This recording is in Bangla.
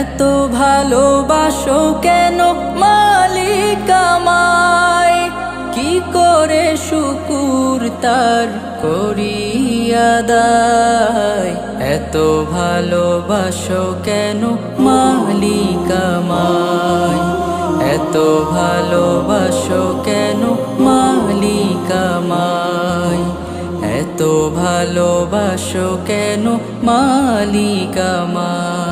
এত ভালোবাসো কেন মালিক আমায়, কি করে শুকুর তার করি আদায়। এত ভালোবাসো কেন মালিক আমায়, এত ভালোবাসো কেন মালিক আমায়, এত ভালোবাসো কেন মালিক আমায়।